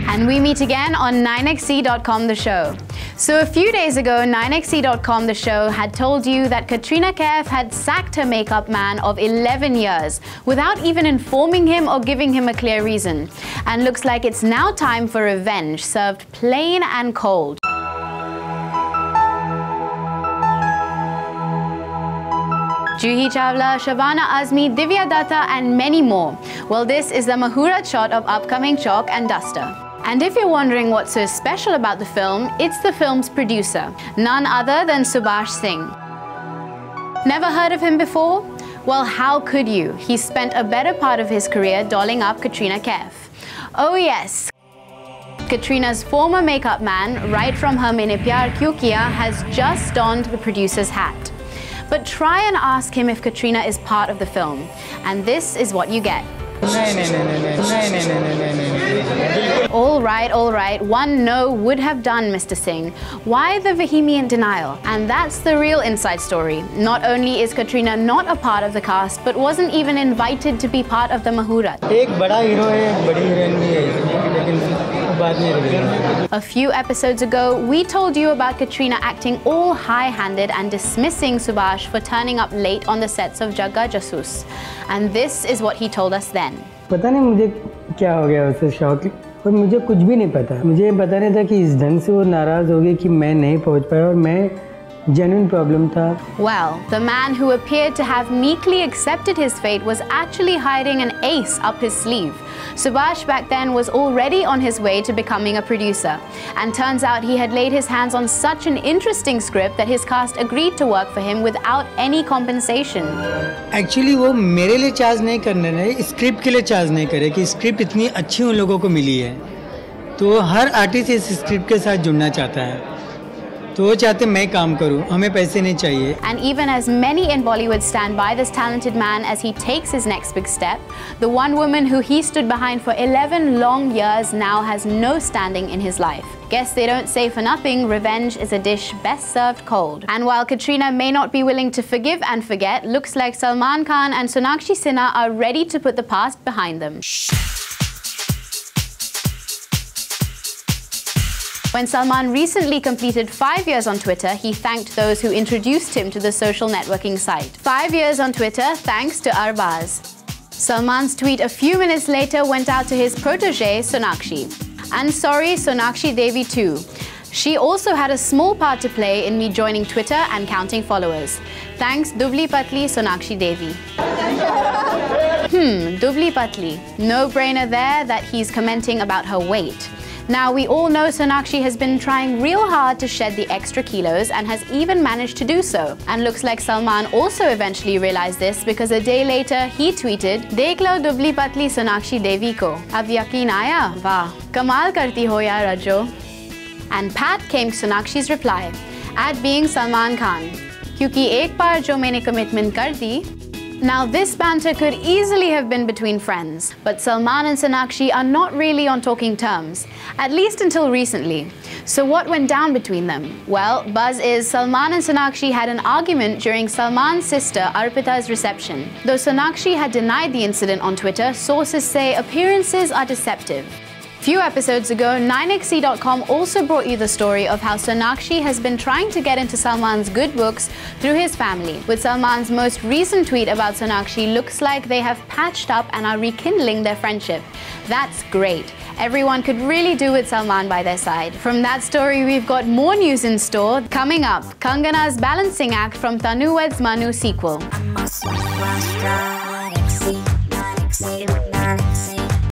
And we meet again on 9xc.com the show. So a few days ago, 9xc.com the show had told you that Katrina Kaif had sacked her makeup man of 11 years without even informing him or giving him a clear reason. And looks like it's now time for revenge, served plain and cold. Juhi Chawla, Shabana Azmi, Divya Datta and many more. Well, this is the Muhurat shot of upcoming Chalk and Duster. And if you're wondering what's so special about the film, it's the film's producer, none other than Subhash Singh. Never heard of him before? Well, how could you? He spent a better part of his career dolling up Katrina Kaif. Oh yes, Katrina's former makeup man, right from her Maine Pyar Kyun Kiya, has just donned the producer's hat. But try and ask him if Katrina is part of the film, and this is what you get. All right, one no would have done, Mr. Singh. Why the vehement denial? And that's the real inside story. Not only is Katrina not a part of the cast, but wasn't even invited to be part of the Muhurat. A few episodes ago, we told you about Katrina acting all high-handed and dismissing Subhash for turning up late on the sets of Jagga Jasoos. And this is what he told us then. पता नहीं मुझे क्या हो गया उससे शौक, और मुझे कुछ भी नहीं पता. मुझे पता नहीं था कि इस ढंग से वो नाराज़ हो गई कि मैं नहीं पहुंच पाया, और मैं genuine problem था. Well, the man who appeared to have meekly accepted his fate was actually hiding an ace up his sleeve. Subhash back then was already on his way to becoming a producer, and turns out he had laid his hands on such an interesting script that his cast agreed to work for him without any compensation. Actually वो मेरे लिए charge नहीं करने रहे, script के लिए charge नहीं करे कि स्क्रिप्ट इतनी अच्छी उन लोगों को मिली है, तो हर आर्टिस्ट इस स्क्रिप्ट के साथ जुड़ना चाहता है. तो वो चाहते मैं काम करूं, हमें पैसे नहीं चाहिए. And even as many in Bollywood stand by this talented man as he takes his next big step, the one woman who he stood behind for 11 long years now has no standing in his life. Guess they don't say for nothing, revenge is a dish best served cold. And while Katrina may not be willing to forgive and forget, looks like Salman Khan and Sonakshi are ready to put the past behind them. When Salman recently completed 5 years on Twitter, he thanked those who introduced him to the social networking site. 5 years on Twitter thanks to Arbaz. Salman's tweet a few minutes later went out to his protege, Sonakshi. And sorry, Sonakshi Devi too. She also had a small part to play in me joining Twitter and counting followers. Thanks, Dubli Patli Sonakshi Devi. Dubli Patli. No-brainer there that he's commenting about her weight. Now, we all know Sonakshi has been trying real hard to shed the extra kilos and has even managed to do so. And looks like Salman also eventually realized this, because a day later he tweeted, "Dekh lo dubli patli Sonakshi Devi ko. Ab yakin aaya? Wah, kamal karti ho yaar Rajo." And pat came Sonakshi's reply, at being Salman Khan. Kyunki ek baar jo maine commitment kar di. Now, this banter could easily have been between friends, but Salman and Sonakshi are not really on talking terms, at least until recently. So what went down between them? Well, buzz is Salman and Sonakshi had an argument during Salman's sister Arpita's reception. Though Sonakshi had denied the incident on Twitter, sources say appearances are deceptive. Few episodes ago, 9xc.com also brought you the story of how Sonakshi has been trying to get into Salman's good books through his family. With Salman's most recent tweet about Sonakshi, looks like they have patched up and are rekindling their friendship. That's great. Everyone could really do with Salman by their side. From that story, we've got more news in store. Coming up, Kangana's balancing act from Tanu Weds Manu sequel.